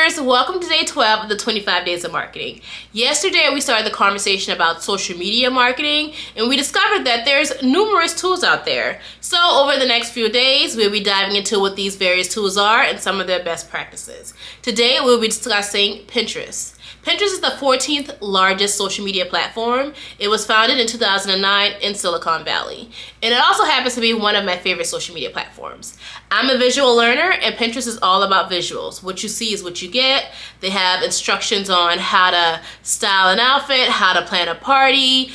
marketers, welcome to day 12 of the 25 days of marketing. Yesterday we started the conversation about social media marketing, and we discovered that there's numerous tools out there. So over the next few days we'll be diving into what these various tools are and some of their best practices. Today we'll be discussing Pinterest. Pinterest is the 14th largest social media platform. It was founded in 2009 in Silicon Valley. And it also happens to be one of my favorite social media platforms. I'm a visual learner, and Pinterest is all about visuals. What you see is what you get. They have instructions on how to style an outfit, how to plan a party,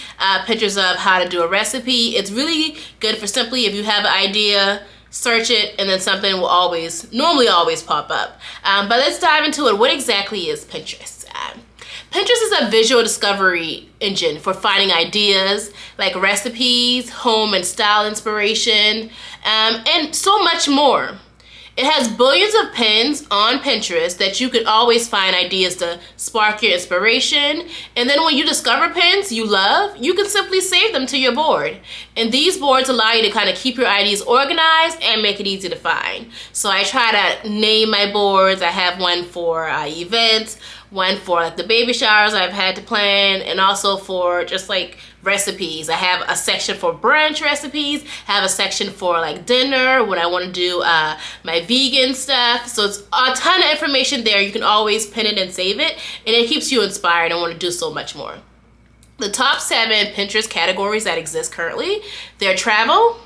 pictures of how to do a recipe. It's really good for simply if you have an idea, search it, and then something will normally always pop up. But let's dive into it. What exactly is Pinterest? Pinterest is a visual discovery engine for finding ideas like recipes, home and style inspiration, and so much more. It has billions of pins on Pinterest that you can always find ideas to spark your inspiration. And then when you discover pins you love, you can simply save them to your board. And these boards allow you to kind of keep your ideas organized and make it easy to find. So I try to name my boards. I have one for events, one for like the baby showers I've had to plan, and also for just like recipes. I have a section for brunch recipes, have a section for like dinner when I want to do my vegan stuff. So it's a ton of information there. You can always pin it and save it, and it keeps you inspired and want to do so much more. The top 7 Pinterest categories that exist currently, they're travel,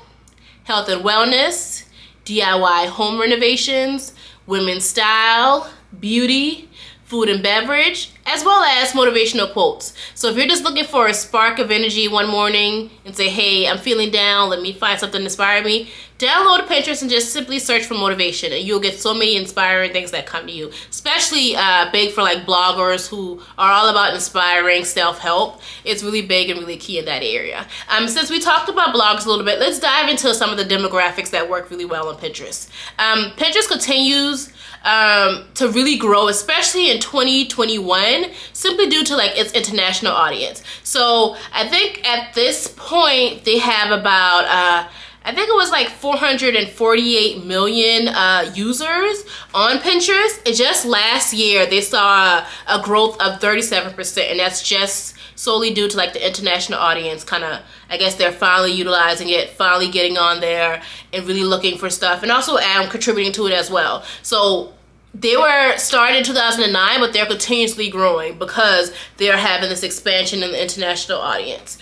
health and wellness, DIY home renovations, women's style, beauty, food and beverage, as well as motivational quotes. So if you're just looking for a spark of energy one morning and say, hey, I'm feeling down, let me find something to inspire me, download Pinterest and just simply search for motivation, and you'll get so many inspiring things that come to you. Especially big for like bloggers who are all about inspiring self-help. It's really big and really key in that area. Since we talked about blogs a little bit, let's dive into some of the demographics that work really well on Pinterest. Pinterest continues to really grow, especially in 2021, simply due to like its international audience. So I think at this point they have about I think it was like 448 million users on Pinterest. And just last year they saw a growth of 37%, and that's just solely due to like the international audience kind of, I guess they're finally utilizing it, finally getting on there and really looking for stuff, and also contributing to it as well. So they were started in 2009, but they're continuously growing because they're having this expansion in the international audience.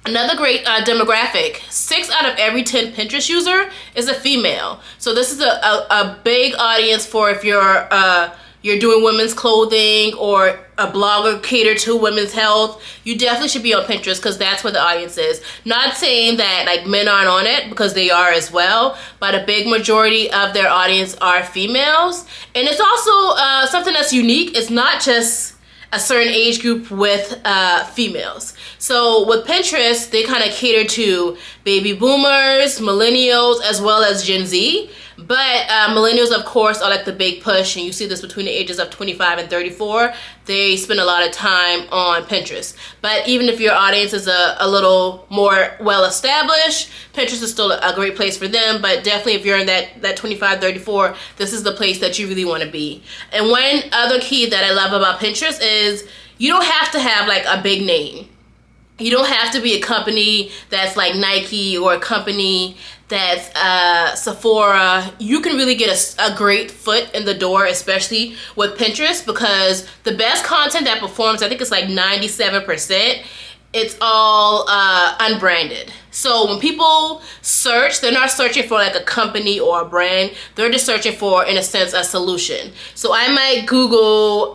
Another great demographic, 6 out of every 10 Pinterest user is a female. So this is a big audience for if you're doing women's clothing or a blogger catered to women's health. You definitely should be on Pinterest because that's where the audience is. Not saying that like men aren't on it, because they are as well, but a big majority of their audience are females. And it's also something that's unique. It's not just a certain age group with females. So with Pinterest, they kind of cater to baby boomers, millennials, as well as Gen Z. But millennials, of course, are like the big push, and you see this between the ages of 25 and 34. They spend a lot of time on Pinterest. But even if your audience is a little more well-established, Pinterest is still a great place for them. But definitely if you're in that 25, 34, this is the place that you really want to be. And one other key that I love about Pinterest is you don't have to have like a big name. You don't have to be a company that's like Nike or a company that's Sephora. You can really get a great foot in the door, especially with Pinterest, because the best content that performs, I think it's like 97%, it's all unbranded. So when people search, they're not searching for like a company or a brand. They're just searching for, in a sense, a solution. So I might Google,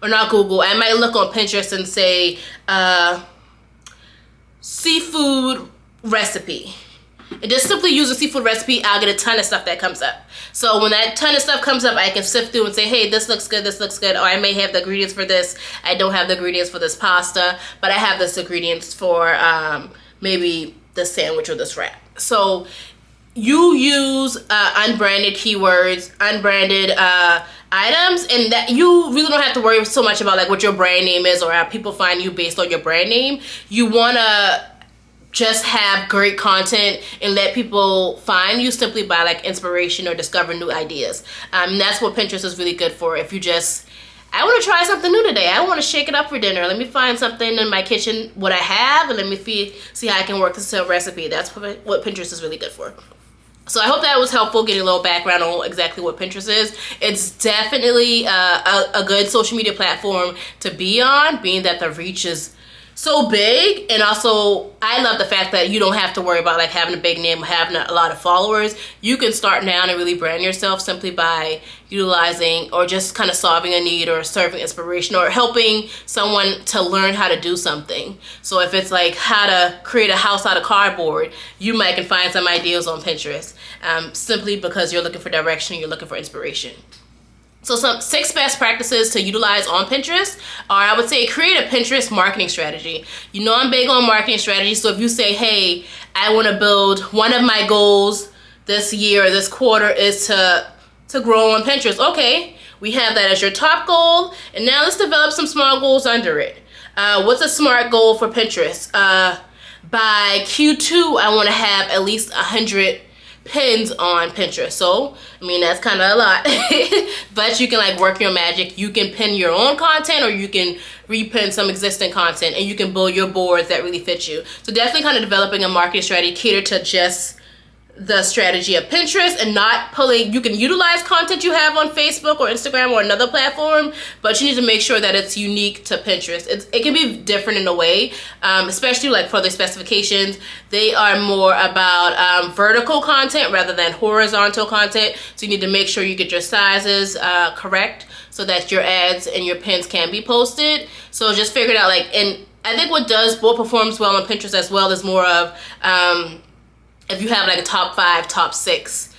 or not Google, I might look on Pinterest and say seafood recipe. And just simply use a seafood recipe, I'll get a ton of stuff that comes up. So when that ton of stuff comes up, I can sift through and say, hey, this looks good, or I may have the ingredients for this. I don't have the ingredients for this pasta, but I have this ingredients for maybe this sandwich or this wrap. So you use unbranded keywords, unbranded items, and that you really don't have to worry so much about like what your brand name is or how people find you based on your brand name. You want to just have great content and let people find you simply by like inspiration or discovering new ideas. That's what Pinterest is really good for. If you just, I want to try something new today, I want to shake it up for dinner, let me find something in my kitchen, what I have, and let me see how I can work this recipe. That's what Pinterest is really good for. So I hope that was helpful, getting a little background on exactly what Pinterest is. It's definitely a good social media platform to be on, being that the reach is so big. And also I love the fact that you don't have to worry about like having a big name, having a lot of followers. You can start now and really brand yourself simply by utilizing or just kind of solving a need or serving inspiration or helping someone to learn how to do something. So if it's like how to create a house out of cardboard, you might can find some ideas on Pinterest, simply because you're looking for direction, you're looking for inspiration. So some 6 best practices to utilize on Pinterest are, I would say, create a Pinterest marketing strategy. You know I'm big on marketing strategy, so if you say, hey, I want to build, one of my goals this year or this quarter is to grow on Pinterest. Okay, we have that as your top goal, and now let's develop some small goals under it. What's a smart goal for Pinterest? By Q2, I want to have at least 100 pins on Pinterest. So I mean, that's kind of a lot, but you can like work your magic. You can pin your own content, or you can repin some existing content, and you can build your boards that really fit you. So definitely kind of developing a marketing strategy catered to just the strategy of Pinterest, and not pulling, you can utilize content you have on Facebook or Instagram or another platform, but you need to make sure that it's unique to Pinterest. It can be different in a way, especially like for the specifications. They are more about vertical content rather than horizontal content, so you need to make sure you get your sizes correct so that your ads and your pins can be posted. So just figure it out, like, and I think what performs well on Pinterest as well is more of if you have like a top 5, top 6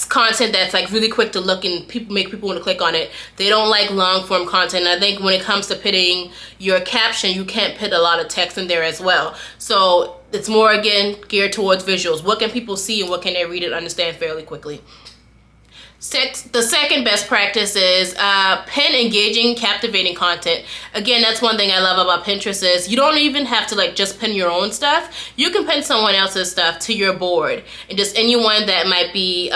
content that's like really quick to look and make people want to click on it. They don't like long form content. And I think when it comes to pitting your caption, you can't put a lot of text in there as well. So it's more, again, geared towards visuals. What can people see and what can they read and understand fairly quickly? The second best practice is pin engaging, captivating content. Again, that's one thing I love about Pinterest is you don't even have to like just pin your own stuff. You can pin someone else's stuff to your board, and just anyone that might be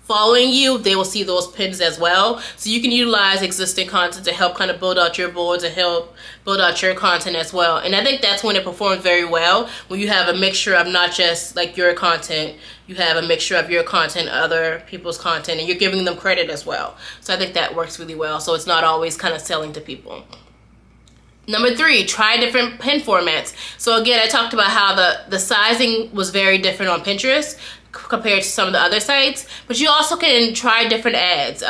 following you, they will see those pins as well. So you can utilize existing content to help kind of build out your boards and help build out your content as well. And I think that's when it performs very well, when you have a mixture of not just like your content, you have a mixture of your content, other people's content, and you're giving them credit as well. So I think that works really well. So it's not always kind of selling to people. Number 3, try different pin formats. So again, I talked about how the sizing was very different on Pinterest compared to some of the other sites, but you also can try different ads.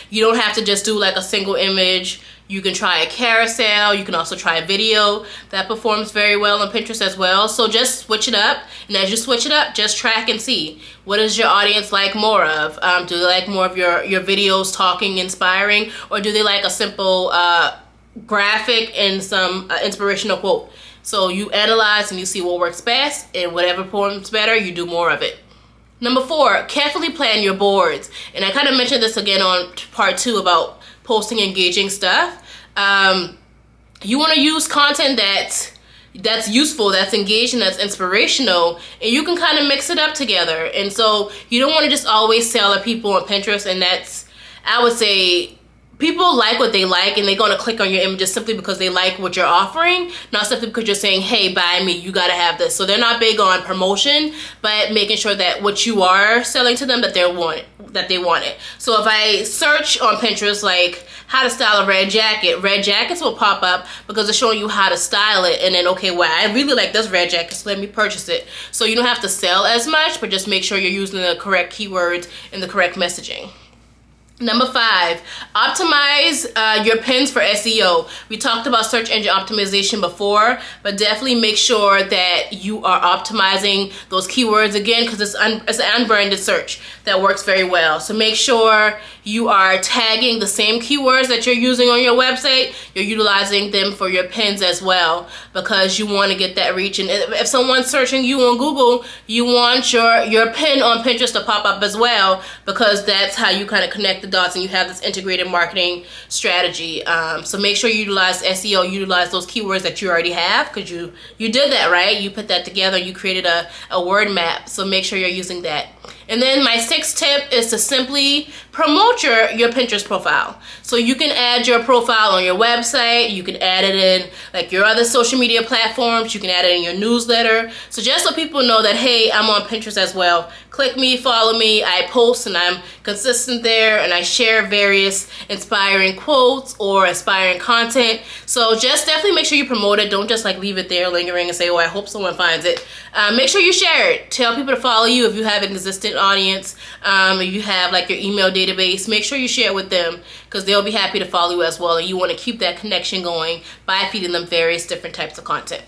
You don't have to just do like a single image. You can try a carousel. You can also try a video that performs very well on Pinterest as well. So just switch it up, and as you switch it up, just track and see, what does your audience like more of? Do they like more of your videos talking, inspiring, or do they like a simple graphic and some inspirational quote? So you analyze and you see what works best, and whatever performs better, you do more of it. Number 4, carefully plan your boards. And I kind of mentioned this again on part 2 about posting engaging stuff. You want to use content that's useful, that's engaging, that's inspirational, and you can kind of mix it up together. And so you don't want to just always sell at people on Pinterest, and that's, I would say, people like what they like, and they're going to click on your images simply because they like what you're offering, not simply because you're saying, hey, buy me, you got to have this. So they're not big on promotion, but making sure that what you are selling to them, that they want it. So if I search on Pinterest like how to style a red jackets will pop up because it's showing you how to style it, and then, okay, well, I really like this red jacket, so let me purchase it. So you don't have to sell as much, but just make sure you're using the correct keywords and the correct messaging. Number 5, optimize your pins for SEO. We talked about search engine optimization before, but definitely make sure that you are optimizing those keywords, again, because it's an unbranded search that works very well. So make sure you are tagging the same keywords that you're using on your website. You're utilizing them for your pins as well, because you want to get that reach. And if someone's searching you on Google, you want your pin on Pinterest to pop up as well, because that's how you kind of connect the dots and you have this integrated marketing strategy. So make sure you utilize SEO, utilize those keywords that you already have, because you did that, right? You put that together, you created a word map. So make sure you're using that. And then my sixth tip is to simply promote your Pinterest profile. So you can add your profile on your website, you can add it in like your other social media platforms, you can add it in your newsletter. So just so people know that, hey, I'm on Pinterest as well. Click me, follow me, I post and I'm consistent there, and I share various inspiring quotes or inspiring content. So just definitely make sure you promote it. Don't just like leave it there lingering and say, oh, I hope someone finds it. Make sure you share it. Tell people to follow you if you have an existing audience. If you have like your email database, make sure you share it with them, because they'll be happy to follow you as well, and you want to keep that connection going by feeding them various different types of content.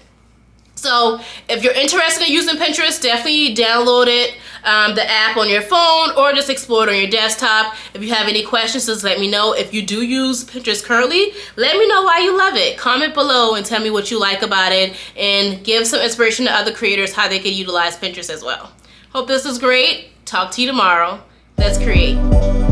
So if you're interested in using Pinterest, definitely download it, the app on your phone, or just explore it on your desktop. If you have any questions, just let me know. If you do use Pinterest currently, let me know why you love it. Comment below and tell me what you like about it, and give some inspiration to other creators how they can utilize Pinterest as well. Hope this is great. Talk to you tomorrow. Let's create.